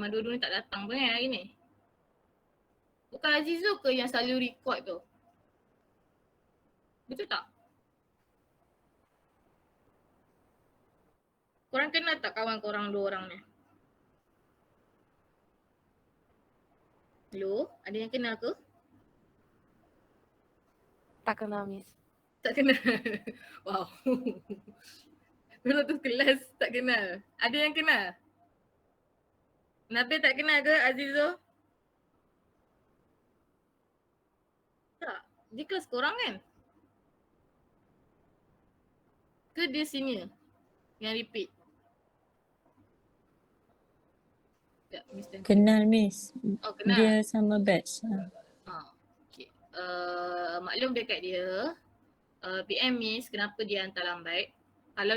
Memang dua-dua ni tak datang pun hari ni. Bukan Azizo ke yang selalu record tu? Betul tak? Korang kenal tak kawan korang dua orang ni? Hello? Ada yang kenal ke? Tak kenal Miss. Tak kenal? Wow. Belum tu kelas tak kenal. Ada yang kenal? Nabil tak kenal ke Azizo? Tak. Dia kelas korang kan? Ke dia senior? Yang repeat? Tak, Miss Tanti. Kenal Miss. Oh, kenal. Dia sama batch. Okay. Maklum dekat dia, PM Miss kenapa dia hantar lambat. Kalau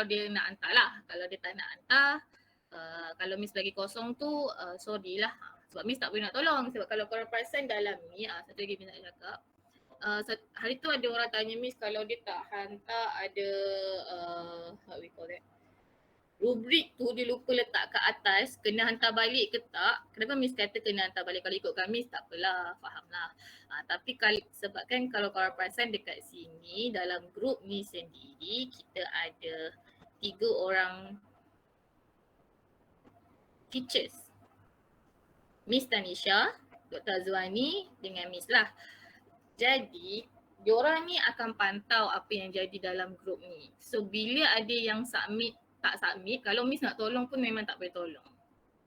dia nak hantar lah. Kalau dia tak nak hantar, kalau Miss bagi kosong tu, sorry lah. Sebab Miss tak boleh nak tolong. Sebab kalau korang perasan dalam ni, satu lagi Miss nak cakap. Hari tu ada orang tanya Miss kalau dia tak hantar ada, what we call that, rubrik tu dia lupa letak kat atas, kena hantar balik ke tak. Kenapa Miss kata kena hantar balik? Kalau ikut kami tak apalah, faham lah. Tapi sebab kan kalau korang perasan dekat sini dalam grup ni sendiri kita ada 3 orang teachers. Miss Tanisha, Dr. Azwani dengan Miss lah. Jadi diorang ni akan pantau apa yang jadi dalam grup ni. So bila ada yang tak submit, kalau Miss nak tolong pun memang tak boleh tolong.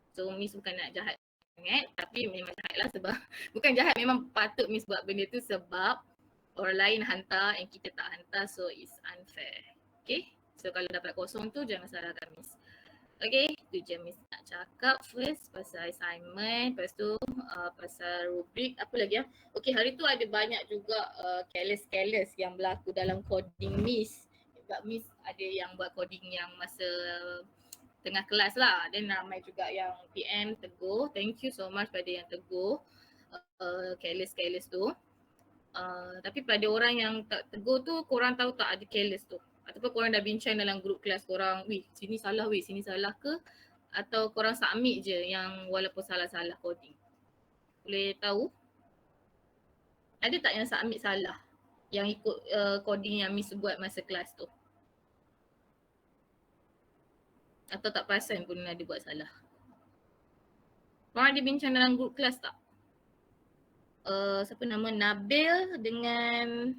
So Miss bukan nak jahat sangat, tapi memang jahat lah sebab bukan jahat, memang patut Miss buat benda tu sebab orang lain hantar and kita tak hantar, so it's unfair. Okay, so kalau dapat kosong tu jangan salahkan Miss. Okay, tu je Miss nak cakap first pasal assignment, lepas tu pasal rubrik, apa lagi ya? Okay, hari tu ada banyak juga careless yang berlaku dalam coding Miss. Sebab Miss ada yang buat coding yang masa tengah kelas lah. Dan ramai juga yang PM tegur. Thank you so much pada yang tegur careless tu. Tapi pada orang yang tak tegur tu, korang tahu tak ada careless tu? Ataupun korang dah bincang dalam grup kelas korang, weh sini salah sini salah ke? Atau korang submit je yang walaupun salah-salah coding? Boleh tahu? Ada tak yang submit salah? Yang ikut coding yang Miss buat masa kelas tu? Atau tak perasan pun ada buat salah? Korang ada bincang dalam grup kelas tak? Siapa nama? Nabil dengan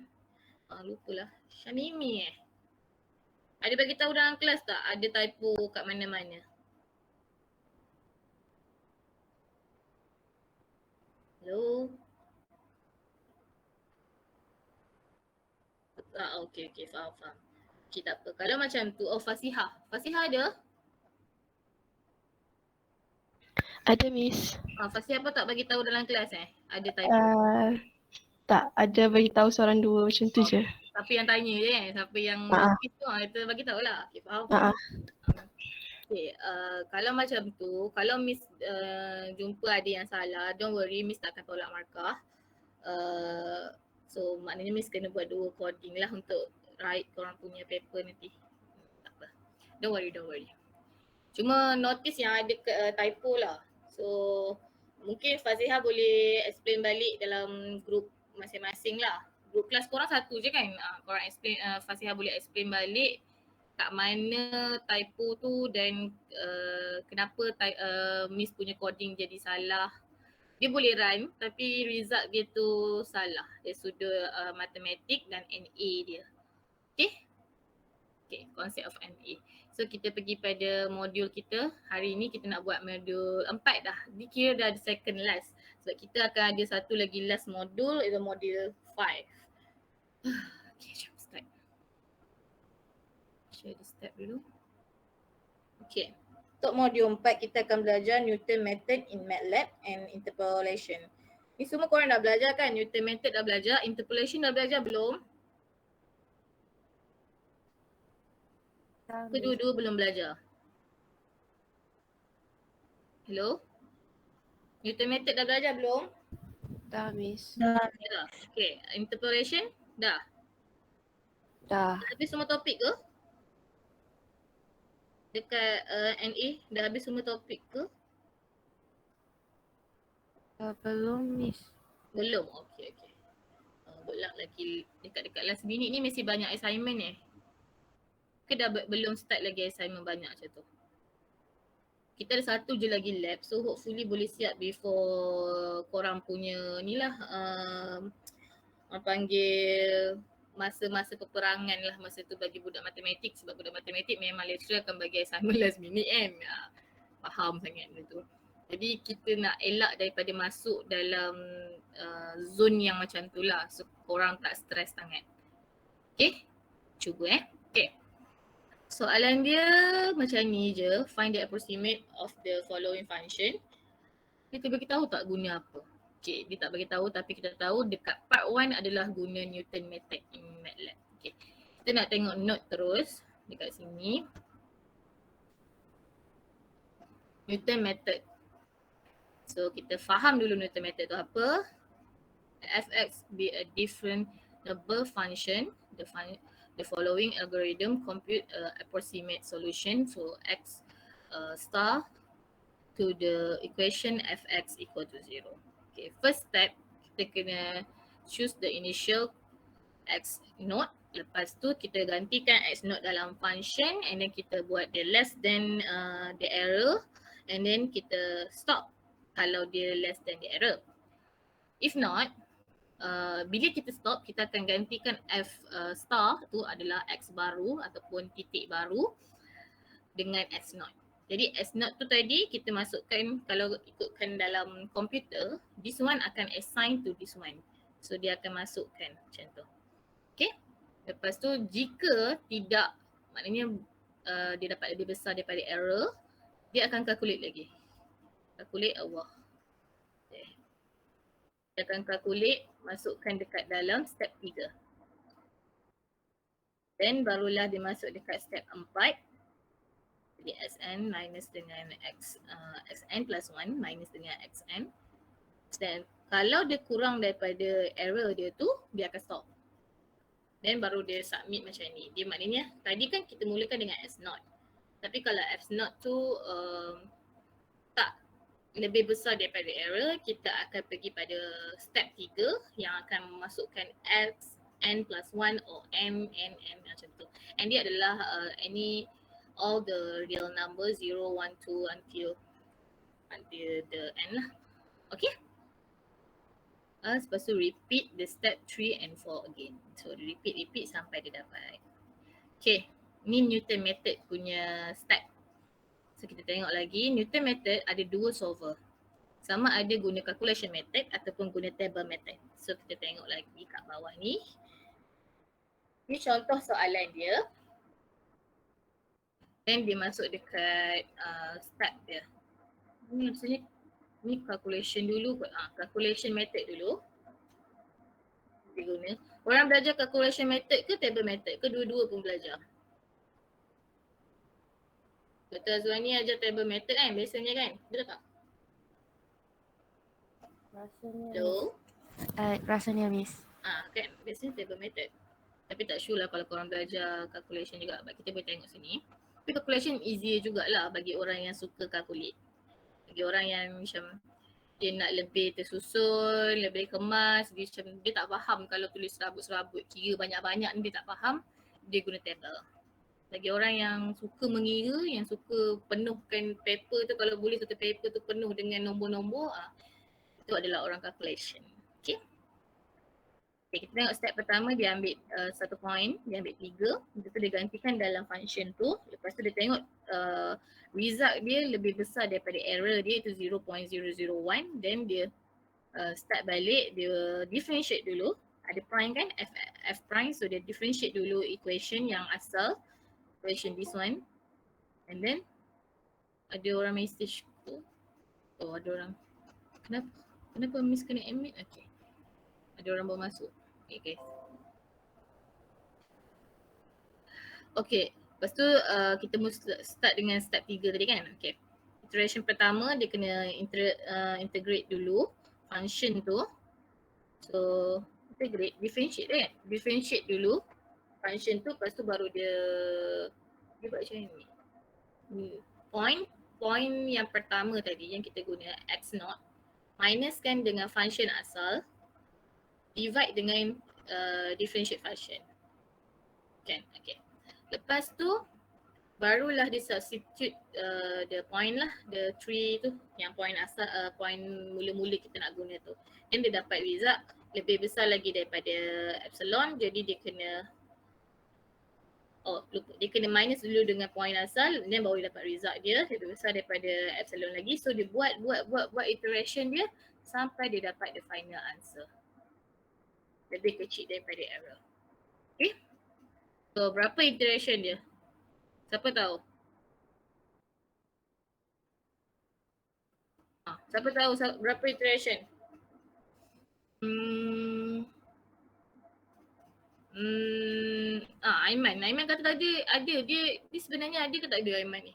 lupalah, Shanimi Ada bagi tahu dalam kelas tak ada typo kat mana-mana? Hello? Okay, faham. Okay, tak apa. Kalau macam tu, Fasihah. Fasihah ada? Ada Miss. Fasihah apa tak bagi tahu dalam kelas ada typo? Tak, ada bagi tahu seorang dua macam tu je. Siapa yang tanya je kan? Siapa yang notice tu, kita bagi tahu lah. Okay, faham. Okay, kalau macam tu, kalau Miss jumpa ada yang salah, don't worry, Miss tak akan tolak markah. So maknanya Miss kena buat 2 coding lah untuk write korang punya paper nanti. Tak apa. Don't worry. Cuma notice yang ada typo lah. So mungkin Fazihah boleh explain balik dalam group masing-masing lah. Group kelas korang satu je kan? Korang explain, Fazihah boleh explain balik kat mana typo tu dan kenapa Miss punya coding jadi salah. Dia boleh run tapi result dia tu salah. Dia sudut matematik dan NA dia. Okay, konsep of NA. So kita pergi pada modul kita. Hari ni kita nak buat modul 4 dah. Dia kira dah second last. Sebab kita akan ada satu lagi last modul, itu modul 5. Okay, jom start. Share the step dulu. Okay. Untuk modul 4 kita akan belajar Newton method in MATLAB and interpolation. Ni semua korang dah belajar kan? Newton method dah belajar, interpolation dah belajar belum? Kedua-dua belum belajar. Hello? Newton method dah belajar belum? Dah Miss. Dah. Okay, interpolation dah. Dah. Habis semua topik ke? Dekat NA dah habis semua topik ke? Belum Miss. Belum? Okey. Good luck lagi. Dekat-dekat last minute ni mesti banyak assignment ke dah belum start lagi assignment banyak macam tu? Kita ada satu je lagi lab, so hopefully boleh siap before korang punya ni lah orang panggil masa-masa peperangan lah masa tu bagi budak matematik, sebab budak matematik memang lecturer akan bagi assignment last minute kan. Faham sangat benda tu. Jadi kita nak elak daripada masuk dalam zone yang macam tu lah, so korang tak stres sangat. Okay, cuba Okay. Soalan dia macam ni je, find the approximate of the following function. Dia bagi tahu tak guna apa. Okay, dia tak bagi tahu tapi kita tahu dekat part 1 adalah guna Newton method in MATLAB. Okay, kita nak tengok note terus dekat sini. Newton method. So kita faham dulu Newton method tu apa. Fx be a different number function. The following algorithm compute approximate solution. So x star to the equation fx equal to 0. Okay, first step kita kena choose the initial x naught. Lepas tu kita gantikan x naught dalam function and then kita buat the less than the error and then kita stop kalau dia less than the error. If not, bila kita stop, kita akan gantikan f star tu adalah x baru ataupun titik baru dengan x naught. Jadi x naught tu tadi kita masukkan, kalau ikutkan dalam komputer, this one akan assign to this one. So dia akan masukkan macam tu. Okay. Lepas tu jika tidak, maknanya dia dapat lebih besar daripada error, dia akan calculate lagi. Calculate Allah. Okay. Dia akan calculate, masukkan dekat dalam step 3. Then barulah dia masuk dekat step 4. Jadi Sn minus dengan Xn plus 1 minus dengan Xn. Dan kalau dia kurang daripada error dia tu, dia akan stop. Then baru dia submit macam ni. Dia maknanya tadi kan kita mulakan dengan S0. Tapi kalau S0 tu tak lebih besar daripada error, kita akan pergi pada step 3 yang akan memasukkan x n plus 1 or m n macam tu. And dia adalah all the real number 0, 1, 2 until the n lah. Okay. Lepas tu repeat the step 3 and 4 again. So repeat sampai dia dapat. Okay, ni Newton method punya step. So kita tengok lagi, Newton method ada 2 solver. Sama ada guna calculation method ataupun guna table method. So kita tengok lagi kat bawah ni. Ni contoh soalan dia. Then dia masuk dekat step dia. Ni maksudnya ni calculation dulu, calculation method dulu. Dia guna. Orang belajar calculation method ke table method ke dua-dua pun belajar? Dr. Azwani ajar table method kan biasanya kan? Betul tak? Rasanya. Hello? Rasanya Miss. Kan biasanya table method. Tapi tak sure lah kalau korang belajar calculation juga. Kita boleh tengok sini. Tapi calculation easier jugalah bagi orang yang suka calculate. Bagi orang yang macam dia nak lebih tersusun, lebih kemas, dia tak faham kalau tulis serabut-serabut, kira banyak-banyak ni dia tak faham, dia guna table. Bagi orang yang suka mengira, yang suka penuhkan paper tu, kalau boleh satu paper tu penuh dengan nombor-nombor, itu adalah orang calculation. Okay. Okay, kita tengok step pertama, dia ambil 1 point, dia ambil 3, lepas tu dia gantikan dalam function tu, lepas tu dia tengok result dia lebih besar daripada error dia itu 0.001, then dia start balik, dia differentiate dulu, ada prime kan, f prime, so dia differentiate dulu equation yang asal, equation this one, and then ada orang message tu, ada orang, kenapa miss kena admit, okay, ada orang baru masuk, okay guys. Okay, lepas tu kita mesti start dengan step 3 tadi kan. Okay, iteration pertama dia kena integrate dulu function tu. So integrate, differentiate kan, differentiate dulu function tu, lepas tu baru dia buat macam ni. Point yang pertama tadi yang kita guna x0 minuskan dengan function asal, divide dengan differentiate function. Kan? Okay. Lepas tu barulah dia substitute the point lah, the tree tu, yang point asal, point mula-mula kita nak guna tu. Dan dia dapat result lebih besar lagi daripada epsilon, jadi dia kena dia kena minus dulu dengan point asal, then baru dapat result dia lebih besar daripada epsilon lagi. So dia buat iteration dia sampai dia dapat the final answer. Lebih kecil daripada error. Okay. So berapa iteration dia? Siapa tahu? Siapa tahu berapa iteration? Aiman kata tadi ada, dia sebenarnya ada ke tak ada Aiman ni?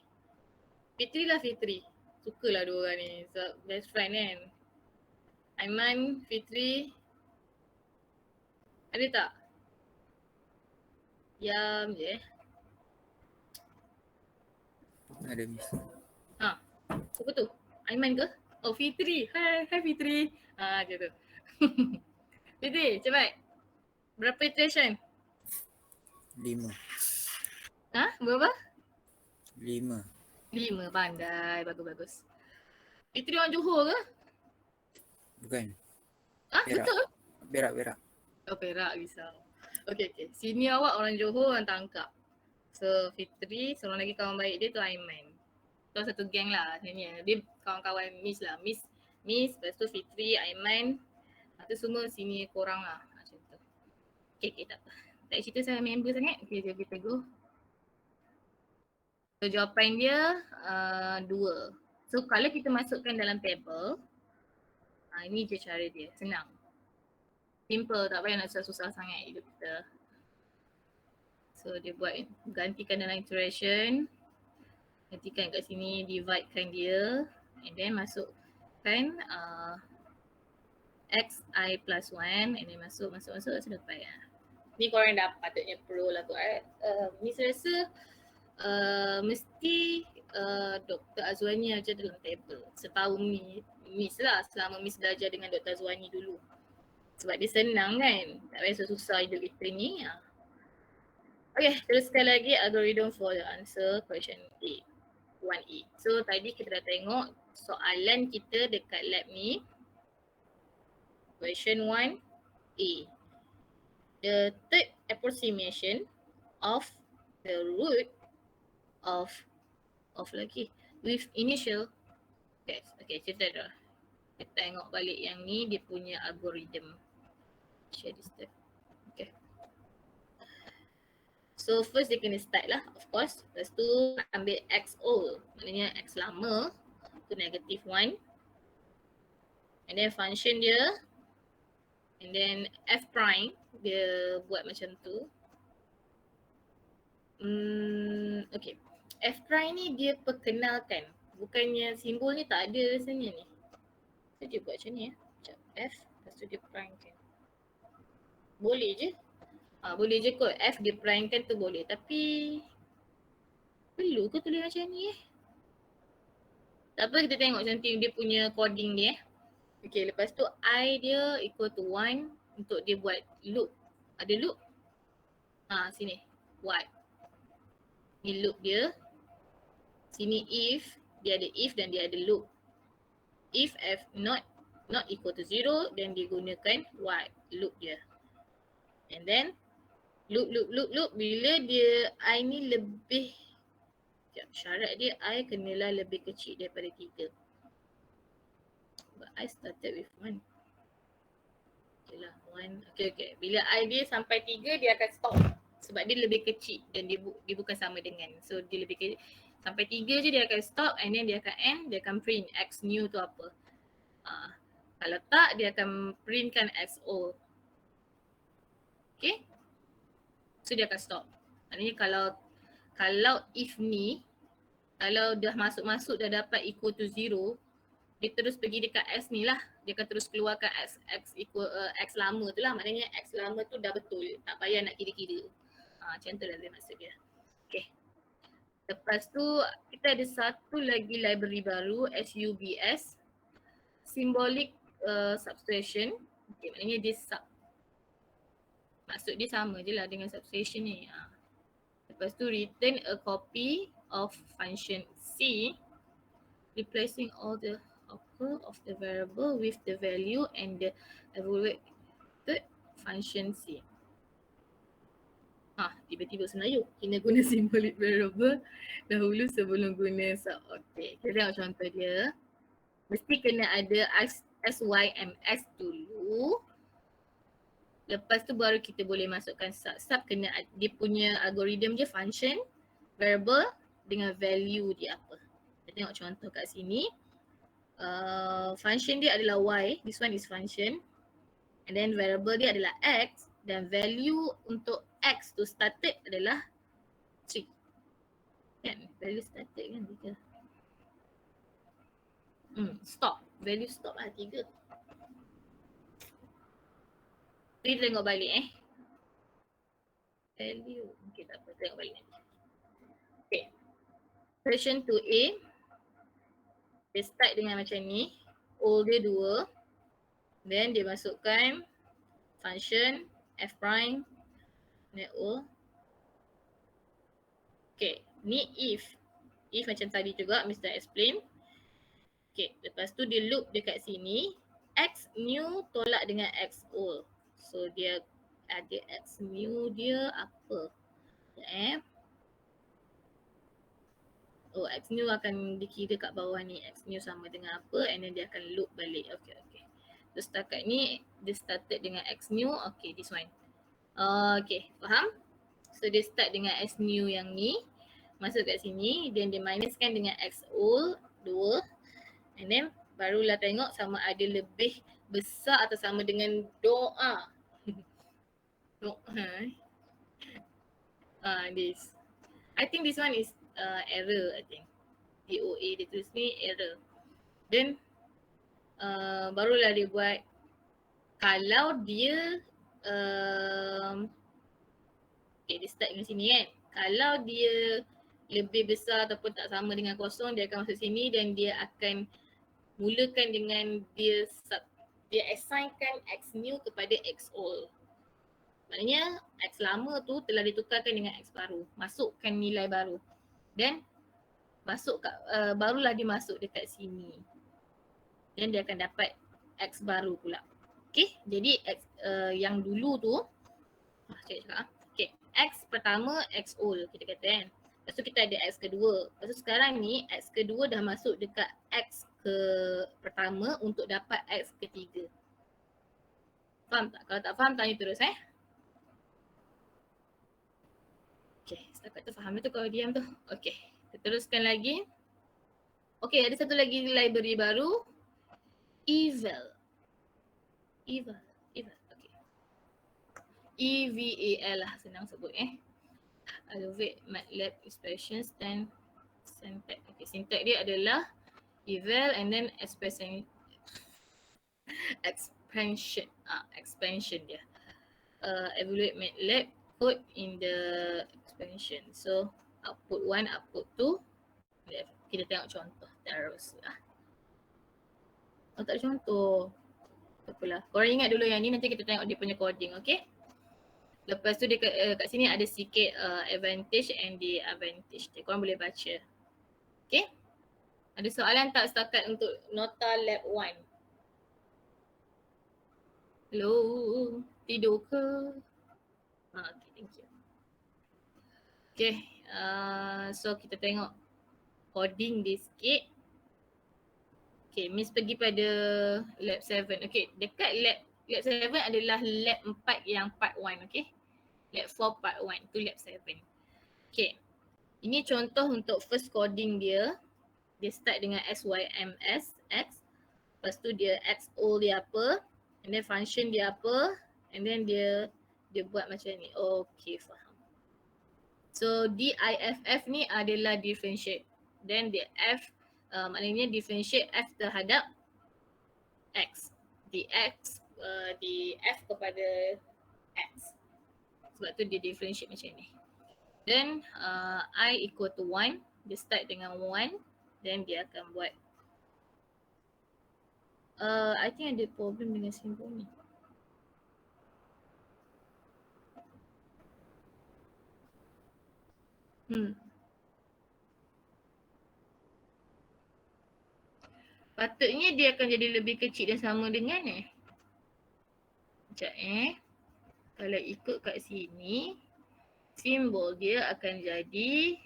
Fitri lah Fitri. Sukalah dua orang ni, so, best friend kan. Aiman, Fitri. Ada tak? Diam je. Ada Miss. Siapa tu? Aiman ke? Oh Fitri. Hai Fitri. Macam tu. Fitri, cepat. Berapa iteration? 5. Berapa? 5. 5, pandai. Bagus. Fitri orang Johor ke? Bukan. Betul? Berak. Oh Perak, risau. Okay. Sini awak orang Johor, orang Tangkap. So Fitri, seorang lagi kawan baik dia tu Aiman. Tu satu geng lah sebenarnya. Dia kawan-kawan Miss lah. Miss, lepas tu Fitri, Aiman. Tu semua sini korang lah. Macam tu. Okay, tak apa. Tak cerita saya member sangat. Okay, kita go. So jawapan dia 2. So kalau kita masukkan dalam table, ini je cara dia. Senang. Simple, tak payah nak susah-susah sangat hidup kita. So dia buat, gantikan dalam iteration. Gantikan kat sini, dividekan dia. And then masukkan xi plus 1. And then masuk dapat lah. Ni korang dah patutnya pro lah tu. Miss rasa mesti Dr. Azwani ajar dalam table. Setahu Miss lah, selama Miss belajar dengan Dr. Azwani dulu. Sebab dia senang kan, tak payah susah hidup kita ni. Okay, teruskan lagi algorithm for the answer question 1A. So tadi kita dah tengok soalan kita dekat lab ni. Question 1A. The third approximation of the root of lagi with initial test. Okay, kita dah. Kita tengok balik yang ni dia punya algorithm. Share this step. Okay. So first dia kena start lah, of course. Lepas tu ambil x old, maknanya x lama tu -1. And then function dia, and then f prime dia buat macam tu. Okay. F prime ni dia perkenalkan. Bukannya simbol ni tak ada rasanya ni. So dia buat macam ni. Sekejap. F, lepas tu dia prime kan. Boleh je. Boleh je kot. F dia prime kan tu boleh. Tapi perlu ke tulis macam ni Tak apa, kita tengok nanti dia punya coding ni Okay, lepas tu I dia equal to 1 untuk dia buat loop. Ada loop? Sini. What? Ni loop dia. Sini if. Dia ada if dan dia ada loop. If f not equal to 0, then dia gunakan what? Loop dia. And then loop. Bila dia I ni lebih, syarat dia I kenalah lebih kecil daripada 3. But I started with 1. Okay lah, 1. Okay. Bila I dia sampai 3, dia akan stop. Sebab dia lebih kecil dan dia bukan sama dengan. So dia lebih kecil. Sampai 3 je dia akan stop and then dia akan end, dia akan print X new tu apa. Kalau tak, dia akan printkan X old. Okay. So dia akan stop. Maknanya kalau if ni, kalau dah masuk dah dapat equal to 0, dia terus pergi dekat X ni lah. Dia akan terus keluarkan X equal X lama tu lah. Maknanya X lama tu dah betul. Tak payah nak kira-kira. Macam tu lah dia maksud dia. Okay. Lepas tu kita ada satu lagi library baru, SUBS. symbolic subtraction. Okay, maknanya dia sub. Maksud dia sama je lah dengan subtraction ni. Lepas tu return a copy of function C, replacing all the upper of the variable with the value and the evaluated function C. Tiba-tiba senayu. Kena guna symbolic variable dahulu sebelum guna sub. Okay, kita tengok contoh dia. Mesti kena ada SYMS dulu. Lepas tu baru kita boleh masukkan sub. Sub kena dia punya algorithm je function, variable dengan value dia apa. Kita tengok contoh kat sini. Function dia adalah Y. This one is function. And then variable dia adalah X. Dan value untuk X tu started adalah 3. Kan? Value started kan 3. Stop. Value stop lah 3. Kita tengok balik Value. Okay, tak apa. Tengok balik nanti. Okay. Version 2A. Dia start dengan macam ni. All dia 2. Then dia masukkan function F prime. Net O. Okay. Ni if. If macam tadi juga Mr. explain. Okay. Lepas tu dia loop dekat sini. X new tolak dengan X old. So dia ada X new dia apa? X new akan dikira kat bawah ni. X new sama dengan apa, and then dia akan loop balik. Okay. So setakat ni dia started dengan X new. Okay, this one. Okay, faham? So dia start dengan X new yang ni. Masuk kat sini. Then dia minuskan dengan X old 2. And then barulah tengok sama ada lebih besar atau sama dengan doa. This. I think this one is error, I think. DOA dia tulis ni error. Then barulah dia buat kalau dia dia start dengan sini kan. Kalau dia lebih besar ataupun tak sama dengan kosong, dia akan masuk sini dan dia akan mulakan dengan dia assignkan X new kepada X old. Maknanya X lama tu telah ditukarkan dengan X baru. Masukkan nilai baru. Dan barulah dia masuk dekat sini. Dan dia akan dapat X baru pula. Okay, jadi X yang dulu tu cakap. Okay, X pertama X old kita kata kan. Lepas tu kita ada X kedua. Lepas tu sekarang ni X kedua dah masuk dekat X ke pertama untuk dapat X ketiga. Faham tak? Kalau tak faham tanya terus Okay, setakat tu faham tu kalau diam tu. Okay, kita teruskan lagi. Okay, ada satu lagi library baru. Eval. Okay. EVAL lah senang sebut Elevate MATLAB expressions dan syntax. Okay, syntax dia adalah eval and then expansion dia. Evaluate MATLAB code in the expansion. So output 1, output 2. Kita tengok contoh terus lah. Tak ada contoh. Tak apalah. Korang ingat dulu yang ni, nanti kita tengok dia punya coding, okay? Lepas tu dia kat sini ada sikit advantage and disadvantage. Korang boleh baca. Okay? Ada soalan tak setakat untuk nota lab 1? Hello? Tidur ke? Okay, thank you. Okay, so kita tengok coding dia sikit. Okay, Miss pergi pada lab 7. Okay, dekat lab 7 adalah lab 4 yang part 1, okay? Lab 4 part 1, tu lab 7. Okay, ini contoh untuk first coding dia. Dia start dengan SYMS, X. Lepas tu dia XO dia apa. And then function dia apa. And then dia buat macam ni. Okay, faham. So DIFF ni adalah differentiate. Then the F maknanya differentiate F terhadap X. The F kepada X. Sebab tu dia differentiate macam ni. Then I equal to 1. Dia start dengan 1. Then dia akan buat I think ada problem dengan simbol ni. Patutnya dia akan jadi lebih kecil dan sama dengan Sekejap Kalau ikut kat sini, simbol dia akan jadi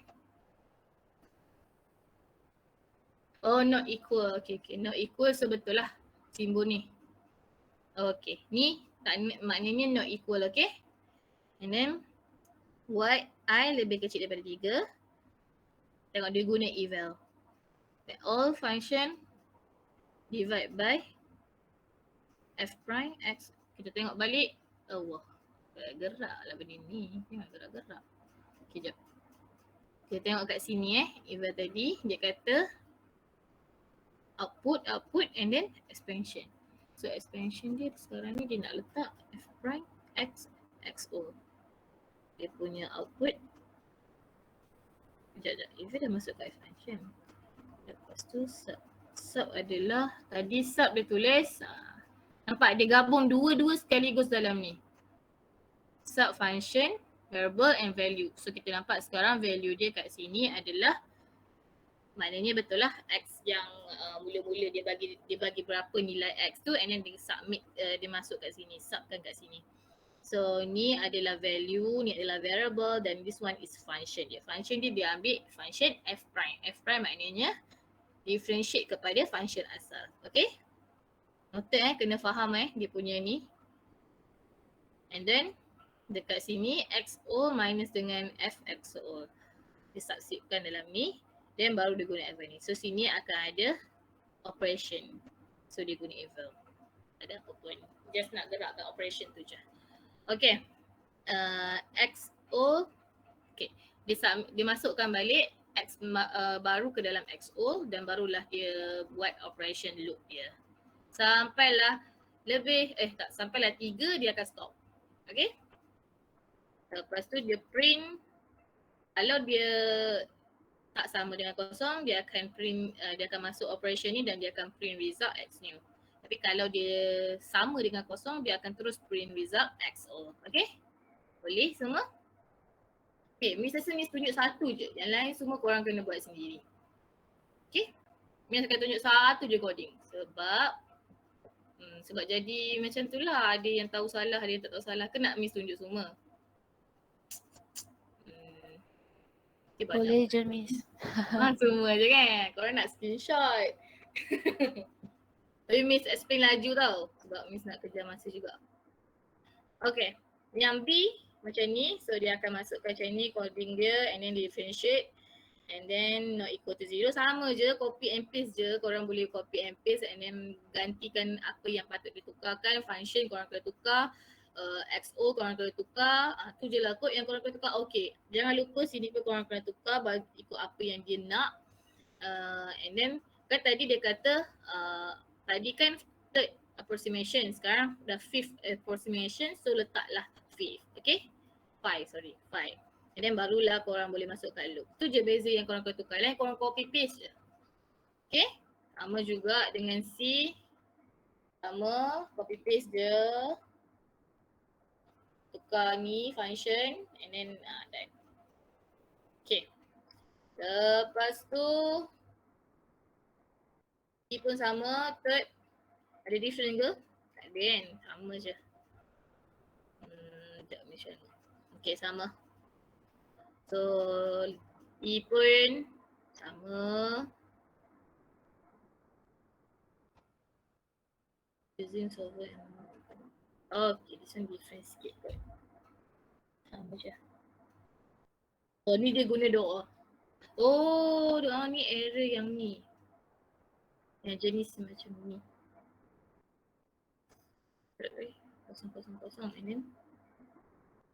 not equal. Okay. Not equal, so betul lah simbol ni. Okay, ni tak, maknanya not equal, okay. And then yi lebih kecil daripada 3. Tengok dia guna eval. All function divide by f prime x. Kita tengok balik. Allah, gerak lah benda ni. Tengok gerak-gerak. Okay, jap. Kita tengok kat sini eval tadi dia kata output and then expansion. So expansion dia sekarang ni dia nak letak f prime x xo. Dia punya output. Sekejap. Eval dah masuk kat expansion. Lepas tu sub adalah tadi sub dia tulis nampak dia gabung dua-dua sekaligus dalam ni. Sub function, variable and value. So kita nampak sekarang value dia kat sini adalah maknanya betul lah x yang mula-mula dia bagi berapa nilai x tu and then dia submit, dia masuk kat sini, subkan kat sini. So ni adalah value, ni adalah variable dan this one is function dia. Function dia ambil function f prime. F prime maknanya differentiate kepada function asal. Okay? Note kena faham dia punya ni. And then dekat sini xo minus dengan fxo. Dia substitutekan dalam ni. Then baru dia guna eval ni. So sini akan ada operation. So dia guna eval. Ada apa pun. Just nak gerakkan operation tu je. Okay. Xo. Okay. Dia masukkan balik x baru ke dalam xo dan barulah dia buat operation loop dia. Sampailah sampailah 3 dia akan stop. Okay. Lepas tu dia print. Kalau dia tak sama dengan kosong, dia akan print, dia akan masuk operation ni dan dia akan print result x new. Tapi kalau dia sama dengan kosong, dia akan terus print result xo. Okay. Boleh semua? Okay, Miss rasa Miss tunjuk satu je. Yang lain semua korang kena buat sendiri. Okay. Miss akan tunjuk satu je coding. Sebab jadi macam tu lah. Ada yang tahu salah, ada yang tak tahu salah. Kena Miss tunjuk semua. Boleh je Miss. Semua je kan. Korang nak screenshot. Tapi Miss explain laju tau. Sebab Miss nak kejar masa juga. Okay. Yang B macam ni. So dia akan masukkan macam ni coding dia and then differentiate. And then not equal to 0. Sama je, copy and paste je. Korang boleh copy and paste and then gantikan apa yang patut ditukarkan. Function korang kena tukar. XO korang kena tukar. Tu je lah kod yang korang kena tukar. Okay, jangan lupa sini pun korang kena tukar ikut apa yang dia nak. And then kan tadi dia kata tadi kan third approximation. Sekarang dah fifth approximation. So letaklah fifth. Okay, 5. And then barulah korang boleh masuk kat loop. Tu je beza yang korang kena tukar. Lain korang copy paste je. Okay. Sama juga dengan C. Sama, copy paste je. Tukar ni function and then done. Okay. Lepas tu C pun sama, third. Ada different ke? Tak ada kan? Sama je. Sekejap macam ni. Okay, sama. So E pun sama. Using solver. Okay, this one different sikit kot. Sama je. Oh, ni dia guna doa. Oh, doa ni error yang ni. Yang jenis macam ni. Kosong and then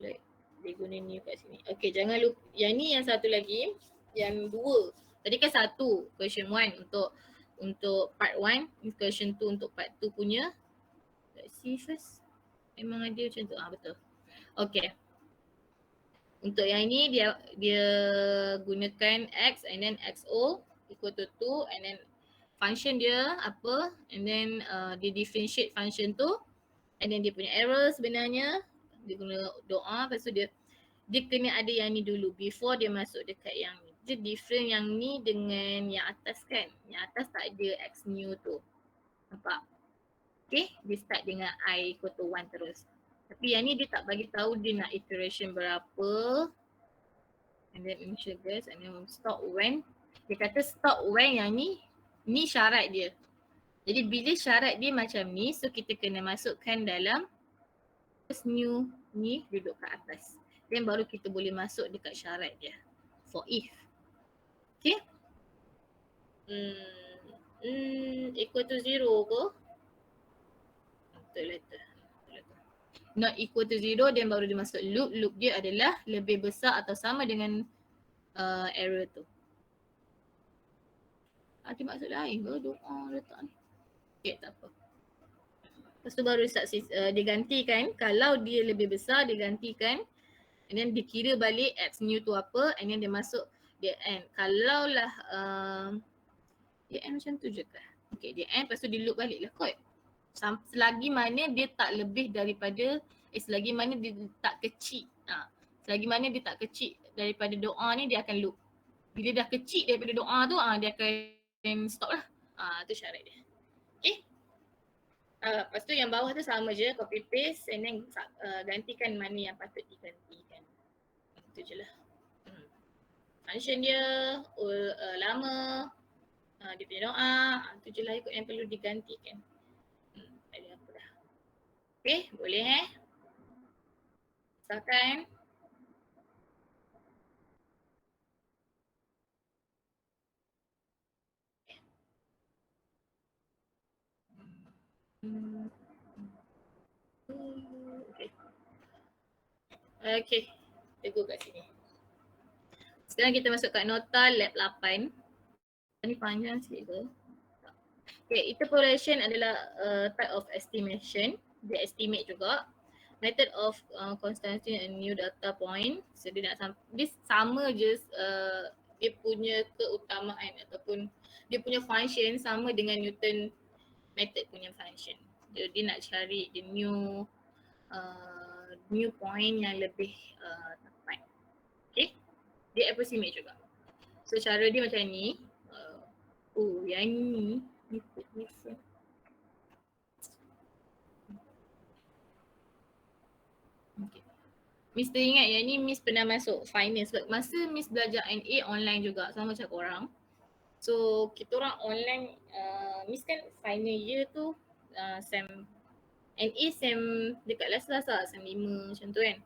like dia guna ni kat sini. Okay, jangan lupa. Yang ni yang satu lagi. Yang dua. Tadi kan satu. Question 1 untuk part 1. Question 2 untuk part 2 punya. Let's see first. Memang ada macam tu. Betul. Okay. Untuk yang ini dia gunakan X and then XO equal to 2 and then function dia apa, and then dia differentiate function tu, and then dia punya error sebenarnya, dia guna doa, lepas tu dia kena ada yang ni dulu before dia masuk dekat yang ni. Dia different yang ni dengan yang atas kan. Yang atas tak ada x new tu. Nampak? Okay, dia start dengan I equal to 1 terus. Tapi yang ni dia tak bagi tahu dia nak iteration berapa. And then initial guess and then stop when. Dia kata stop when yang ni syarat dia. Jadi bila syarat dia macam ni, so kita kena masukkan dalam first new ni duduk kat atas. Then baru kita boleh masuk dekat syarat dia for if. Okay. Equal to 0 ke? Letter. Not equal to 0, then baru dia masuk loop. Loop dia adalah lebih besar atau sama dengan error tu. Ada maksud lain ke doa letak ni? Okay, tak apa. Lepas tu baru digantikan. Kalau dia lebih besar, digantikan. And then dia kira balik x new tu apa, and then dia masuk dia end. Kalau lah dia end macam tu je ke? Okay, dia end, lepas tu dia loop balik lah kot. Selagi mana dia tak lebih daripada, selagi mana dia tak kecil. Selagi mana dia tak kecil daripada doa ni, dia akan loop. Bila dah kecil daripada doa tu, dia akan stop lah. Tu syarat dia. Okay. Lepas tu yang bawah tu sama je, copy paste and then gantikan mana yang patut digantikan. Itu je lah. Function dia, lama, dia punya doa, itu je lah ikut yang perlu digantikan. Ada apa dah. Okay, boleh Silakan. Okay, tegur kat sini. Sekarang kita masuk kat nota lab 8. Ni panjang sikit ke? Okay, interpolation adalah type of estimation. Dia estimate juga. Method of constantly a new data point. So dia sama je dia punya keutamaan ataupun dia punya function sama dengan Newton method punya function. Dia nak cari the new point yang lebih tepat. Okay, dia approximate juga. So cara dia macam ni. Yang ni okay. Miss teringat yang ni Miss pernah masuk finance. Masa Miss belajar NA online juga sama macam korang. So kita orang online, Miss kan final year tu SEM NA SEM dekat last lah, SEM 5 macam tu kan.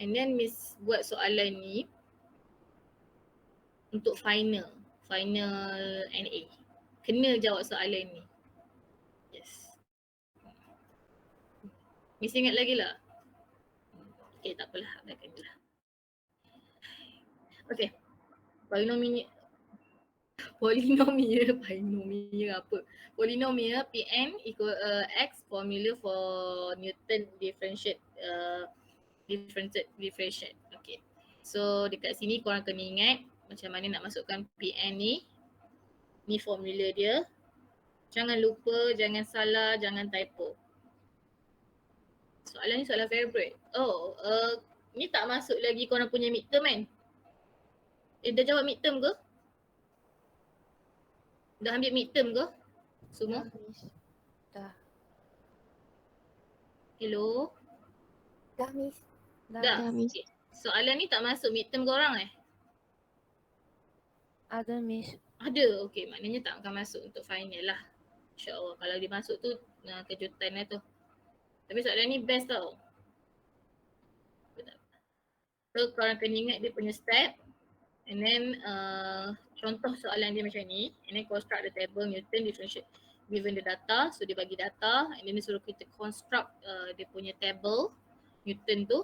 And then Miss buat soalan ni untuk final NA. Kena jawab soalan ni. Yes. Miss ingat lagi lah. Okay, tak apalah, abaikan je lah. Okay. Polinomial apa? Polinomial Pn equal x formula for Newton differentiate Okay. So dekat sini korang kena ingat macam mana nak masukkan Pn ni. Ni formula dia. Jangan lupa, jangan salah, jangan typo. Soalan ni soalan favorite. Ni tak masuk lagi korang punya midterm kan? Dah jawab midterm ke? Dah ambil midterm ke? Semua? Dah. Hello? Dah Miss. Dah. Miss. Okay. Soalan ni tak masuk midterm korang Ada Miss. Ada. Okay, maknanya tak akan masuk untuk final lah. InsyaAllah kalau dia masuk tu kejutan lah tu. Tapi soalan ni best tau. So korang kena ingat dia punya step. And then contoh soalan dia macam ni. And then construct the table Newton differentiate given the data. So dia bagi data and then dia suruh kita construct dia punya table Newton tu.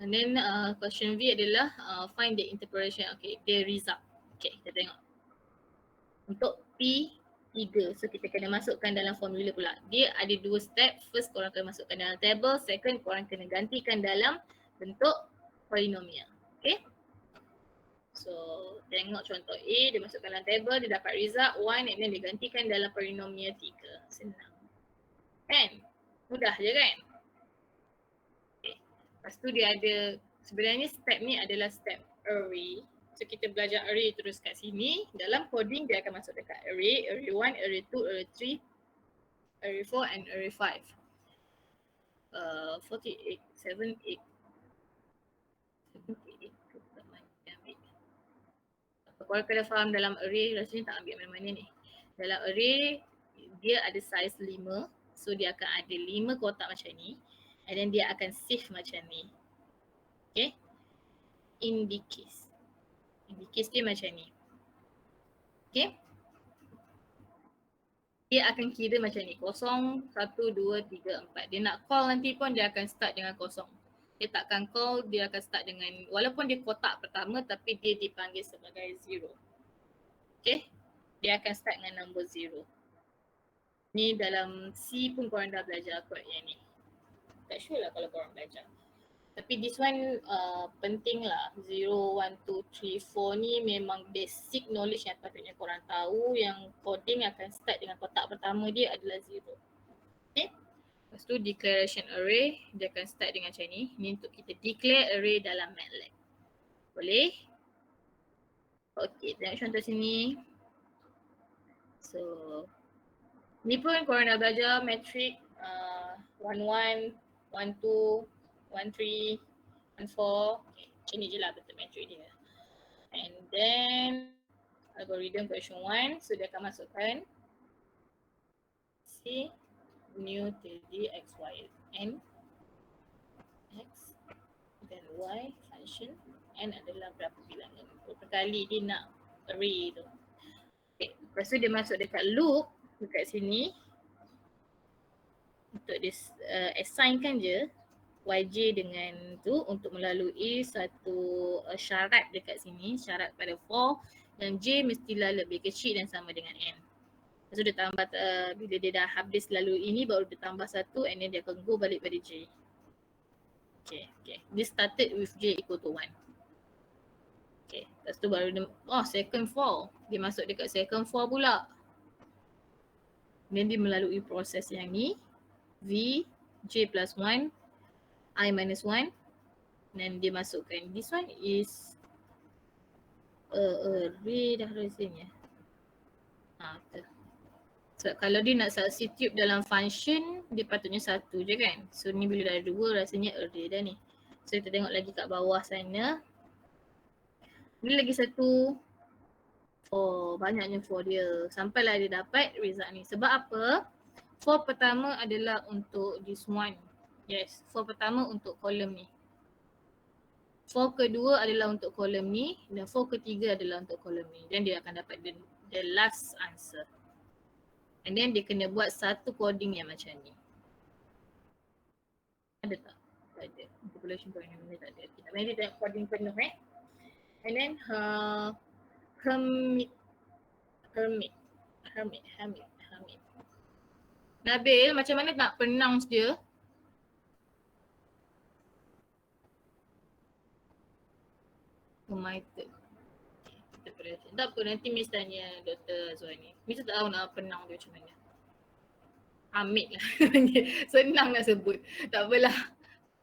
And then question V adalah find the interpolation. Okay, the result. Okay, kita tengok. Untuk P3, so kita kena masukkan dalam formula pula. Dia ada 2 step. First korang kena masukkan dalam table. Second korang kena gantikan dalam bentuk polinomial. Okay. So tengok contoh A, dia masukkan dalam table, dia dapat result 1 and then dia gantikan dalam polinomial 3. Senang. Kan? Mudah je kan? Okay. Lepas tu dia ada, sebenarnya step ni adalah step array. So kita belajar array terus kat sini. Dalam coding dia akan masuk dekat array, array 1, array 2, array 3, array 4 and array 5. 48, 78. 78 tu tak main ambil. Kalau kena faham dalam array, rasanya tak ambil mana-mana ni. Dalam array, dia ada size 5. So dia akan ada 5 kotak macam ni. And then dia akan shift macam ni. Okay. In the case. In the case dia macam ni. Okay. Dia akan kira macam ni. 0, 1, 2, 3, 4. Dia nak call nanti pun dia akan start dengan 0. Dia takkan call, dia akan start dengan, walaupun dia kotak pertama tapi dia dipanggil sebagai 0. Okay. Dia akan start dengan number 0. Ni dalam C pun korang dah belajar kot yang ni. Tak sure lah kalau korang belajar. Tapi this one penting lah. 0, 1, 2, 3, 4 ni memang basic knowledge yang patutnya korang tahu, yang coding akan start dengan kotak pertama dia adalah 0. Okay. Lepas tu declaration array, dia akan start dengan macam ni. Ni untuk kita declare array dalam MATLAB. Boleh? Okay, tengok contoh sini. So, ni pun korang dah belajar matrix 1, 1, 1, 2, 1, 3, 1, 4. Okay, macam ni je lah bentuk matrix dia. And then algorithm version 1, so dia akan masukkan C new td x, y, n, x dan y function, n adalah berapa bilangan. Berapa kali dia nak array tu. Okay. Lepas tu dia masuk dekat loop dekat sini untuk dia assignkan je yj dengan tu untuk melalui satu syarat dekat sini, syarat pada for yang j mestilah lebih kecil dan sama dengan n. Lepas tu dia tambah, bila dia dah habis lalu ini baru dia tambah 1 and then dia akan go balik pada j. Okay, okay. This started with j equal to 1. Okay, lepas tu baru dia, second for. Dia masuk dekat second for pula. Then dia melalui proses yang ni. V, j plus 1, I minus 1. Dan dia masukkan. This one is array dah rasanya. Betul. So kalau dia nak substitute dalam function, dia patutnya 1 je kan. So ni bila dah 2 rasanya array dah ni. So kita tengok lagi kat bawah sana. Ni lagi satu for, banyaknya for dia. Sampailah dia dapat result ni. Sebab apa? For pertama adalah untuk this one. Yes, for pertama untuk kolom ni. For kedua adalah untuk kolom ni dan for ketiga adalah untuk kolom ni. Dan dia akan dapat the last answer. And then dia kena buat satu coding yang macam ni. Ada tak? Tak ada. Interpolation polynomial tak ada. Kita mari tengok coding penuh And then Hermit. Nabil, macam mana nak pronounce dia? Hermited. Tak apa, nanti Miss tanya Dr. Azwani. Miss tak tahu nak pronounce dia macam mana. Hamid lah. Senang nak sebut. Tak apalah.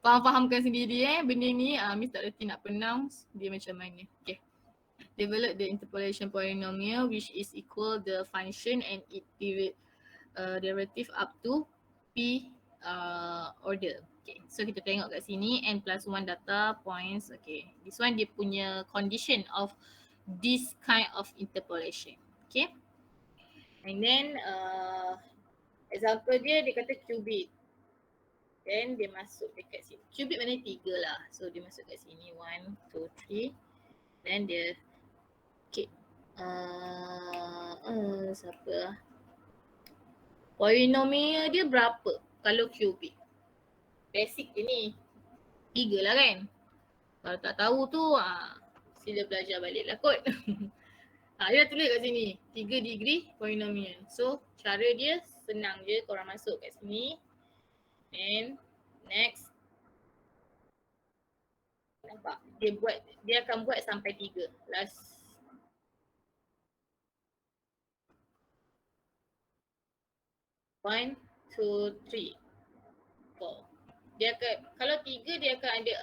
Faham-fahamkan sendiri benda ni. Miss tak reti nak pronounce dia macam mana. Okay. Develop the interpolation polynomial which is equal the function and its derivative up to p order. Okay. So kita tengok kat sini n plus 1 data points. Okay. This one dia punya condition of this kind of interpolation. Okay. And then example dia kata qubit. Then dia masuk dekat sini. Qubit mana 3 lah. So dia masuk kat sini 1, 2, 3. Then dia okay. Siapa lah. Polinomial dia berapa kalau qubit? Basic je ni. 3 lah kan. Kalau tak tahu tu sila belajar balik lah kot. Dia dah tulis kat sini 3 degree polinomial. So cara dia senang je, korang masuk kat sini. And next. Nampak? Dia akan buat sampai 3. Last. One, two, three, four. Dia akan, kalau 3 dia akan ada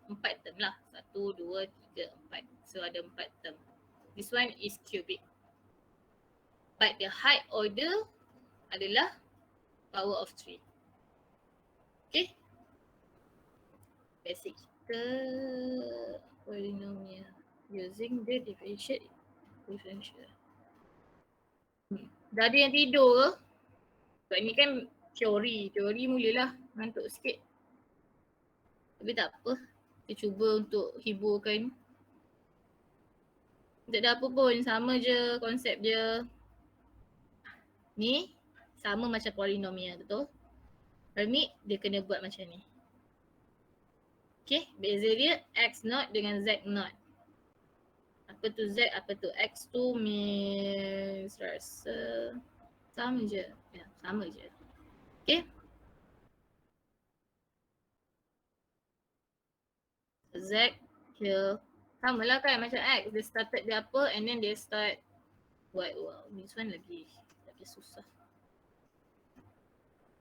4 term lah. 1, 2, 3, 4. So ada 4 term. This one is cubic. But the height order adalah power of 3. Okay. Basic kita polynomial using the differential. Dah ada yang tidur ke? Sebab ni kan teori mulalah ngantuk sikit. Tapi tak apa, kita cuba untuk hiburkan. Tak ada apa pun, sama je konsep dia. Ni sama macam polinomial, betul? Hermit dia kena buat macam ni. Okay, beza dia x0 dengan z0. Apa tu z, apa tu x tu Miss rasa sama je. Ya, sama je. Okay. Z here. Sama lah kan macam x. Dia started dia apa and then dia start buat. Wow, this one lagi susah.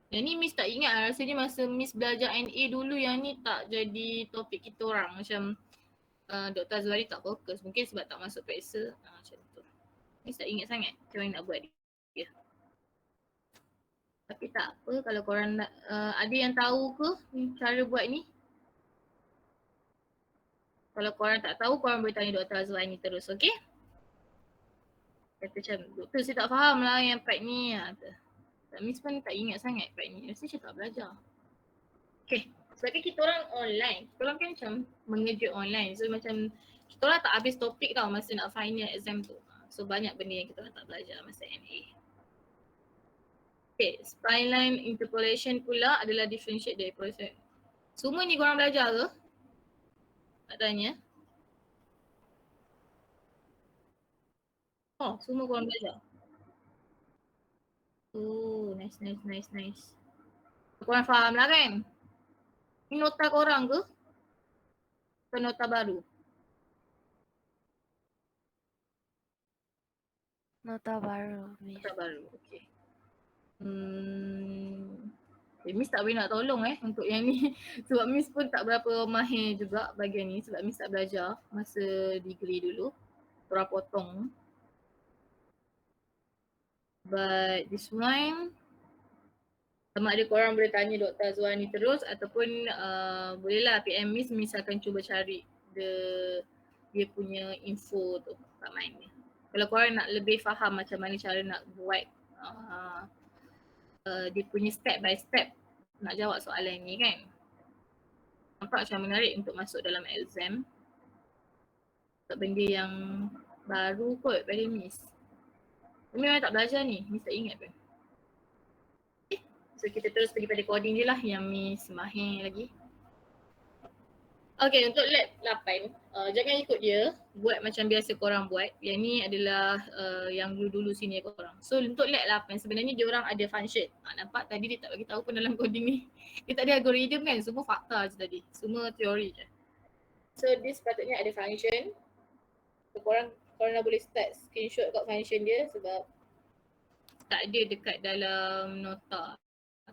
Yang ni Miss tak ingat lah. Rasanya masa Miss belajar NA dulu yang ni tak jadi topik kita orang. Macam Dr. Azwari tak fokus. Mungkin sebab tak masuk periksa. Macam tu. Miss tak ingat sangat macam mana nak buat dia. Tapi tak apa kalau korang nak, ada yang tahu ke cara buat ni? Kalau korang tak tahu, korang boleh tanya Dr. Azwari terus, okay? Kata macam, doktor saya tak faham lah yang part ni. Miss pun tak ingat sangat part ni. Rasa saya tak belajar. Okay, sebab kita orang online. Kita orang kan macam mengeja online. So macam kita orang tak habis topik tau masa nak final exam tu. So banyak benda yang kita orang tak belajar masa NA. Okay, spline interpolation pula adalah differentiate dari proses. Semua ni korang belajar ke? Tak tanya. Oh, semua korang belajar. Oh, nice. Korang faham lah kan? Ni nota korang ke? Atau nota baru? Nota baru, Miss. Nota baru, okay. Miss tak boleh nak tolong untuk yang ni. Sebab Miss pun tak berapa mahir juga bagian ni. Sebab Miss tak belajar masa degree dulu. Korang potong. But this one, sama ada korang boleh tanya Dr. Azwani terus ataupun bolehlah PM Miss akan cuba cari dia punya info tu kat mana. Kalau korang nak lebih faham macam mana cara nak buat dia punya step by step nak jawab soalan ni kan. Nampak macam menarik untuk masuk dalam exam. Sebab benda yang baru kot pada Miss. Memang tak belajar ni, Miss tak ingat pun. Okay. So kita terus pergi pada coding je lah yang Miss mahir lagi. Okay, untuk lab 8, jangan ikut dia, buat macam biasa korang buat. Yang ni adalah yang dulu-dulu sini korang. So untuk lab 8 sebenarnya dia orang ada function. Nampak tadi dia tak bagi tahu pun dalam coding ni. Dia tak ada algorithm kan, semua fakta je tadi. Semua teori je. So dia sepatutnya ada function. So korang dah boleh start screenshot kat function dia sebab tak ada dekat dalam nota.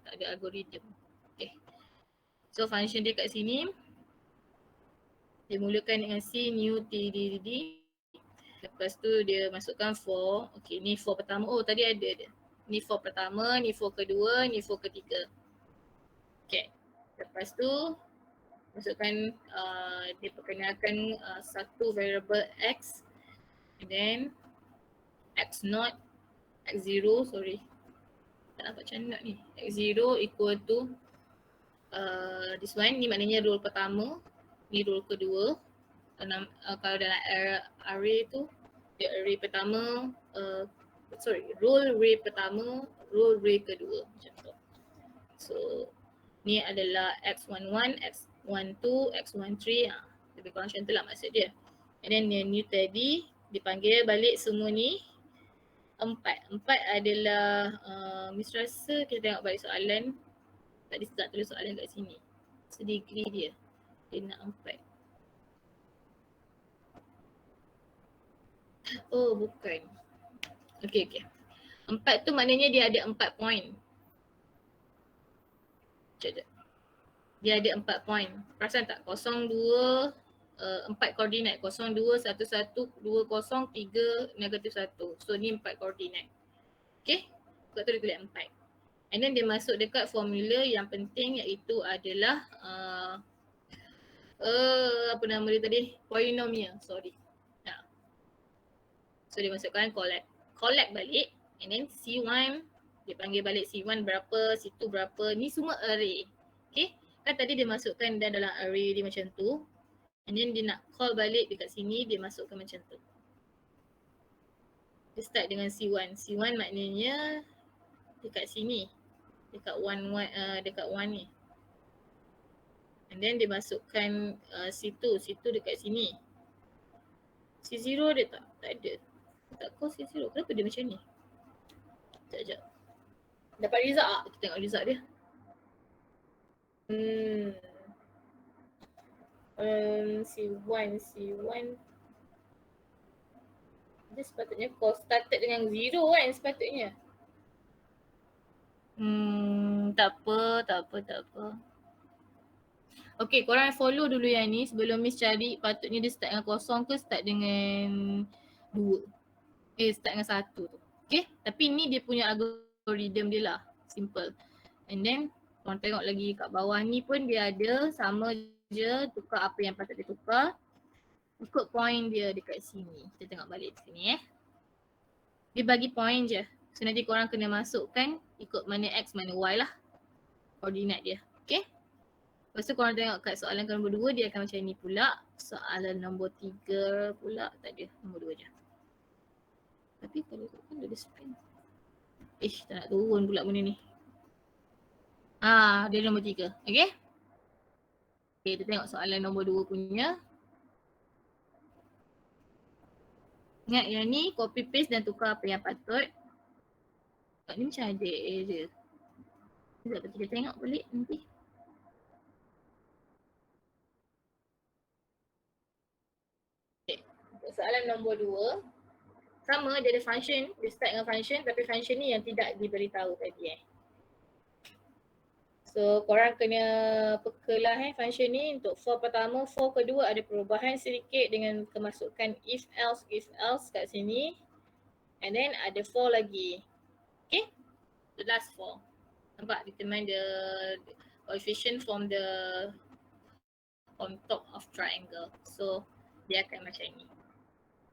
Tak ada algorithm. Okay. So function dia kat sini. Dia mulakan dengan C, new, T, D, D. Lepas tu dia masukkan for. Okay, ni for pertama. Oh, tadi ada dia. Ni for pertama, ni for kedua, ni for ketiga. Okay. Lepas tu masukkan, dia perkenalkan satu variable X. And then X0, X0, sorry. Tak nampak macam nak ni. X0 equal to this one. Ni maknanya rule pertama. Ni rule kedua. Kalau dalam array tu, dia array pertama, rule array pertama, rule array kedua macam tu. So ni adalah x11, x12, x13, lebih kurang macam tu lah maksud dia. And then yang ni tadi dipanggil balik semua ni 4 adalah Miss rasa kita tengok balik soalan. Tadi tak tulis soalan kat sini. So degree dia. Dia nak 4. Oh bukan. Okay. 4 tu maknanya dia ada 4 point. Sekejap. Dia ada 4 point. Perasan tak? 0, 2, 4 koordinat. 0, 2, 1, 1, 2, 0, 3, -1. So ni 4 koordinat. Okay? Sebab tu dia tulis 4. And then dia masuk dekat formula yang penting iaitu adalah apa nama dia tadi? Polynomial. Sorry. So dia masukkan collect balik and then C1 dia panggil balik C1 berapa, C2 berapa. Ni semua array. Okay? Kan tadi dia masukkan dalam array dia macam tu. And then dia nak call balik dekat sini, dia masukkan macam tu. Dia start dengan C1. C1 maknanya dekat sini. Dekat dekat 1 ni. And then dia masukkan C2. C2 dekat sini. C0 dia tak ada. Tak call C0. Kenapa dia macam ni? Sekejap. Dapat result tak? Kita tengok result dia. C1. Dia sepatutnya call started dengan 0 kan sepatutnya. Tak apa. Okay, korang follow dulu yang ni sebelum Miss cari patutnya dia start dengan 0 ke start dengan 2. Start dengan 1 tu. Okay, tapi ni dia punya algorithm dia lah. Simple. And then korang tengok lagi kat bawah ni pun dia ada sama je tukar apa yang patut dia tukar. Ikut point dia dekat sini. Kita tengok balik sini Dia bagi point je. So nanti korang kena masukkan ikut mana X mana Y lah. Koordinat dia. Okay. Lepas tu korang tengok kat soalan nombor 2 dia akan macam ni pula. Soalan nombor 3 pula tak ada. Nombor 2 je. Tapi kalau tu kan ada spin. Tak nak turun pula benda ni. Dia nombor 3. Okay. Okay, kita tengok soalan nombor 2 punya. Ingat yang ni copy paste dan tukar apa yang patut. Kat ni macam ada error. Sekejap kita tengok balik nanti. Okay. Soalan nombor 2. Sama dia ada function. Dia start dengan function tapi function ni yang tidak diberitahu tadi So korang kena pekalah function ni untuk for pertama, for kedua ada perubahan sedikit dengan kemasukan if else kat sini. And then ada for lagi. Okay? The last for. Nampak? Determine the coefficient from on top of triangle. So dia akan macam ni.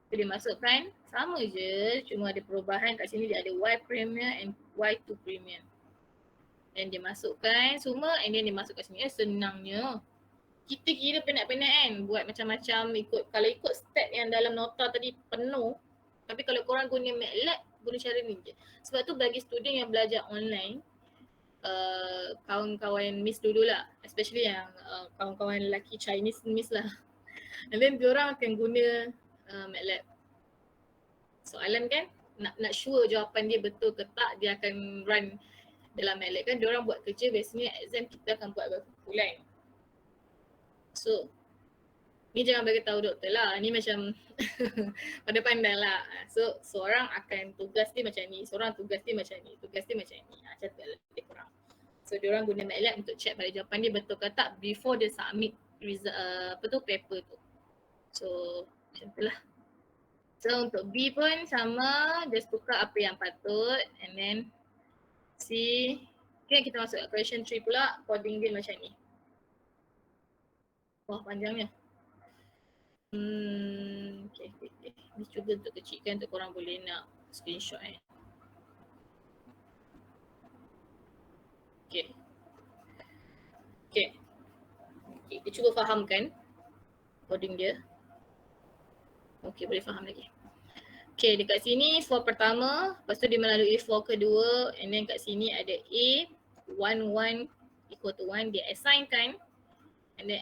So dia masukkan sama je, cuma ada perubahan kat sini dia ada y premier and y2 premier. Dan dia masukkan semua and then dia masuk kat sini. Senangnya. Kita kira penat-penat kan buat macam-macam kalau ikut step yang dalam nota tadi penuh. Tapi kalau korang guna MATLAB, guna cara ni je. Sebab tu bagi student yang belajar online, kawan-kawan Miss dulu lah. Especially yang kawan-kawan lelaki Chinese Miss lah. And then diorang akan guna MATLAB. Soalan kan, nak sure jawapan dia betul ke tak, dia akan run dalam MATLAB kan. Diorang buat kerja, biasanya exam kita akan buat berkumpulan. So, ni jangan bagi tahu doktor lah. Ni macam pandai-pandai lah. So, seorang akan tugas dia macam ni, seorang tugas dia macam ni, tugas dia macam ni. Catat lebih kurang. So, diorang guna MATLAB untuk check balik jawapan dia betul ke tak before dia submit result, paper tu. So, macam tu lah. So, untuk B pun sama, just tukar apa yang patut and then C. Okay, kita masuk question 3 pula, coding dia macam ni. Wah, panjangnya. Okay. Ni cuba untuk kecilkan untuk korang boleh nak screenshot Okay, kita cuba fahamkan coding dia. Okay, boleh faham lagi. Okay, dekat sini for pertama, lepas tu dia melalui for kedua and then kat sini ada A, 1 equal to 1, dia assignkan and then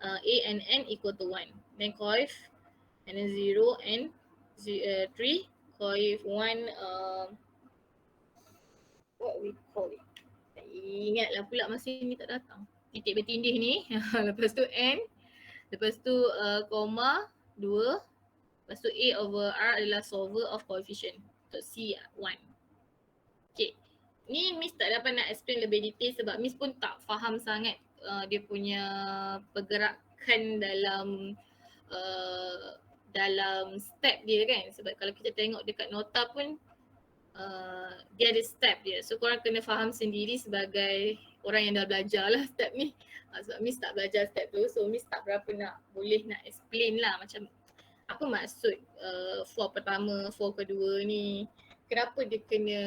A and N equal to 1. Then coef and then 0 and 3, coef 1, what we call it? Tak ingatlah pula masih ni tak datang. titik bertindih ni. Lepas tu N. Lepas tu koma 2. Lepas tu A over R adalah solver of coefficient. Untuk C1. Okay. Ni Miss tak dapat nak explain lebih detail sebab Miss pun tak faham sangat dia punya pergerakan dalam step dia kan. Sebab kalau kita tengok dekat nota pun dia ada step dia. So korang kena faham sendiri sebagai orang yang dah belajar lah step ni. Sebab Miss tak belajar step tu, so Miss tak berapa boleh nak explain lah macam apa maksud for pertama, for kedua ni. Kenapa dia kena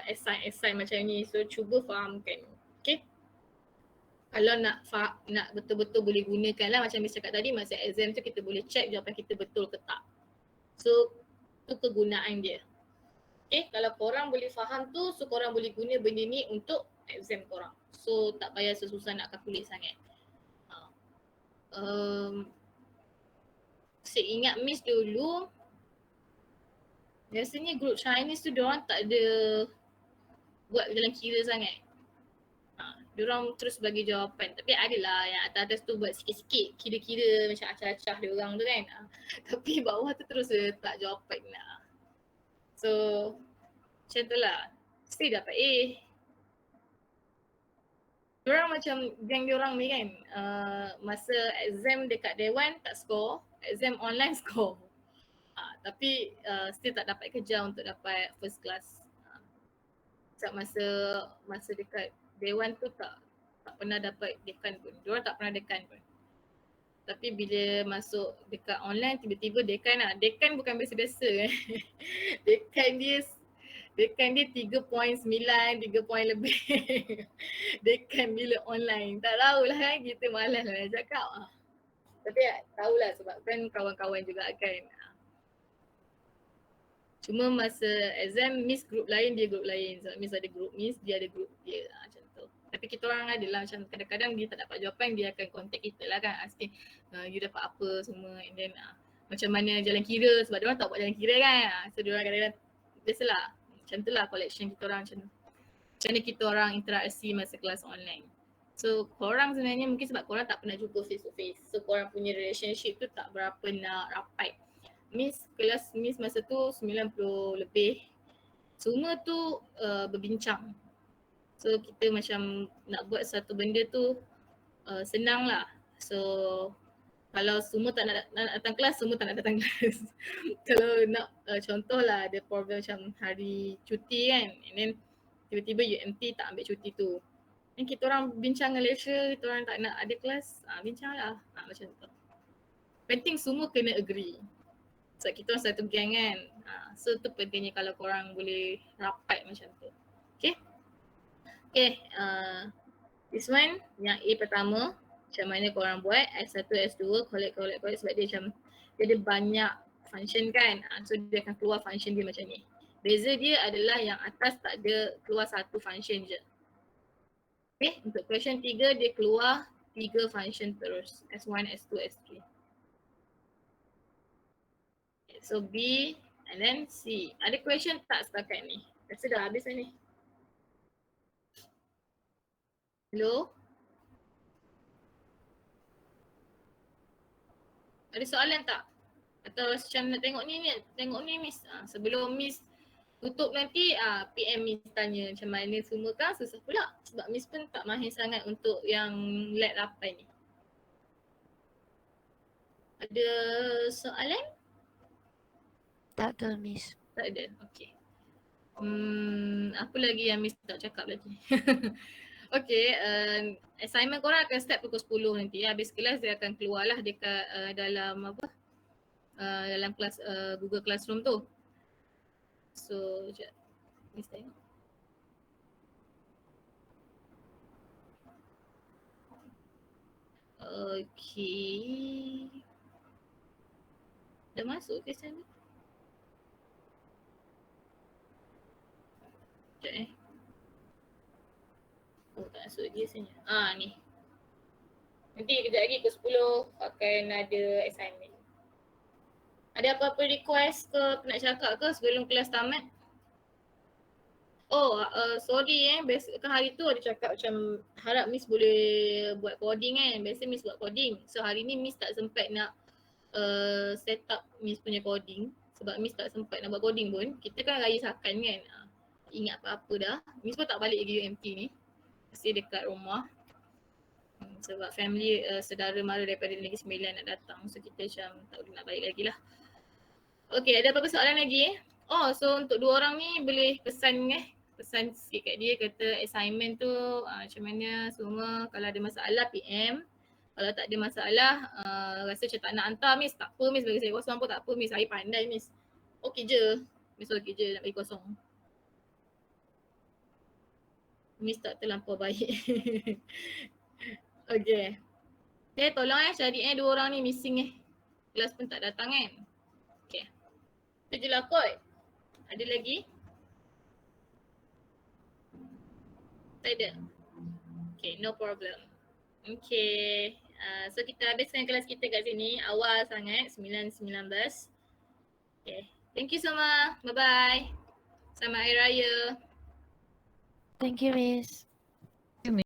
assign macam ni. So cuba fahamkan. Okay. Kalau nak betul-betul boleh gunakan lah macam Miss cakap tadi, masa exam tu kita boleh check jawapan kita betul ke tak. So tu kegunaan dia. Okay, kalau korang boleh faham tu, so korang boleh guna benda ni untuk exam korang. So tak payah susah nak calculate sangat. Saya ingat Miss dulu, biasanya group Chinese tu diorang tak ada buat dalam kira sangat. Diorang terus bagi jawapan. Tapi adalah yang atas-atas tu buat sikit-sikit kira-kira macam acah-acah diorang tu kan. Tapi bawah tu terus letak jawapan lah. So macam tu lah. Mesti dapat A. Diorang macam geng diorang ni kan, masa exam dekat Dewan tak score, exam online score. Tapi still tak dapat kerja untuk dapat first class. Sebab masa dekat Dewan tu tak pernah dapat dekan pun. Diorang tak pernah dekan pun. Tapi bila masuk dekat online tiba-tiba dekan lah. Dekan bukan biasa-biasa. Dekan dia 3.9, 3 point lebih. Dekan bila online. Tak tahulah kan, kita malas lah nak cakap. Tapi tahulah sebab kan kawan-kawan juga kan. Cuma masa exam Miss group lain, dia group lain. Sebab Miss ada group Miss, dia ada group dia macam tu. Tapi kita orang adalah macam kadang-kadang dia tak dapat jawapan, dia akan contact kita lah kan. Asking you dapat apa semua, and then macam mana jalan kira, sebab dia orang tak buat jalan kira kan. So dia orang kadang-kadang biasalah macam tu lah collection kita orang macam mana kita orang interaksi masa kelas online. So korang sebenarnya mungkin sebab korang tak pernah jumpa face to face, so korang punya relationship tu tak berapa nak rapat. Kelas Miss masa tu 90 lebih. Semua tu berbincang. So kita macam nak buat satu benda tu senang lah. So kalau semua tak nak datang kelas, semua tak nak datang kelas. Kalau nak contoh lah ada problem macam hari cuti kan, and then tiba-tiba UMT tak ambil cuti tu. Dan kita orang bincang dengan lecturer, kita orang tak nak ada kelas, bincang lah. Macam tu. Penting semua kena agree. Sebab kita orang satu geng kan. So tu pentingnya kalau korang boleh rapat macam tu. Okay. Okay. This one yang A pertama. Macam mana korang buat S1, S2, collect sebab dia macam dia ada banyak function kan. So dia akan keluar function dia macam ni. Beza dia adalah yang atas tak ada keluar satu function je. Okay, untuk question 3 dia keluar 3 function terus. S1, S2, S3. Okay, so B and then C. Ada question tak setakat ni? Rasa dah habis dah ni. Hello? Ada soalan tak? Atau macam nak tengok ni Miss. Sebelum Miss tutup nanti PM Miss tanya macam mana semua kan, susah pula. Sebab Miss pun tak mahir sangat untuk yang lab 8 ni. Ada soalan? Tak ada, Miss. Tak ada, okay. Apa lagi yang Miss tak cakap lagi? Okay, assignment korang akan start pukul 10 nanti. Habis kelas dia akan keluar lah dekat dalam dalam kelas Google Classroom tu. So, sekejap. Miss tengok. Okay. Dah masuk ke sana? Sekejap Oh, tak masuk lagi rasanya. Ni. Nanti kejap lagi pukul 10 akan ada assignment. Ada apa-apa request ke nak cakap ke sebelum kelas tamat? Sorry biasa kan hari tu ada cakap macam harap Miss boleh buat coding kan. Biasa Miss buat coding. So hari ni Miss tak sempat nak set up Miss punya coding sebab Miss tak sempat nak buat coding pun. Kita kan raya sakan kan. Ingat apa-apa dah. Miss pun tak balik lagi UMT ni. Masih dekat rumah. Sebab family saudara mara daripada Negeri Sembilan nak datang. So kita macam tak boleh nak balik lagi lah. Okay, ada apa-apa soalan lagi? So untuk dua orang ni boleh pesan pesan sikit kat dia, kata assignment tu macam mana semua. Kalau ada masalah PM. Kalau tak ada masalah rasa macam tak nak hantar Miss, tak apa Miss, bagi saya kosong pun tak apa Miss. Saya pandai Miss. Okey je. Miss okey je nak bagi kosong. Miss tak terlampau baik. Okay. Tolong cari dua orang ni missing Kelas pun tak datang kan. Okay. Itu je lah kot. Ada lagi? Tak ada? Okay, no problem. Okay. So kita habiskan kelas kita kat sini. Awal sangat, 9.19. Okay. Thank you semua. Bye-bye. Selamat Hari Raya. Thank you, Miss.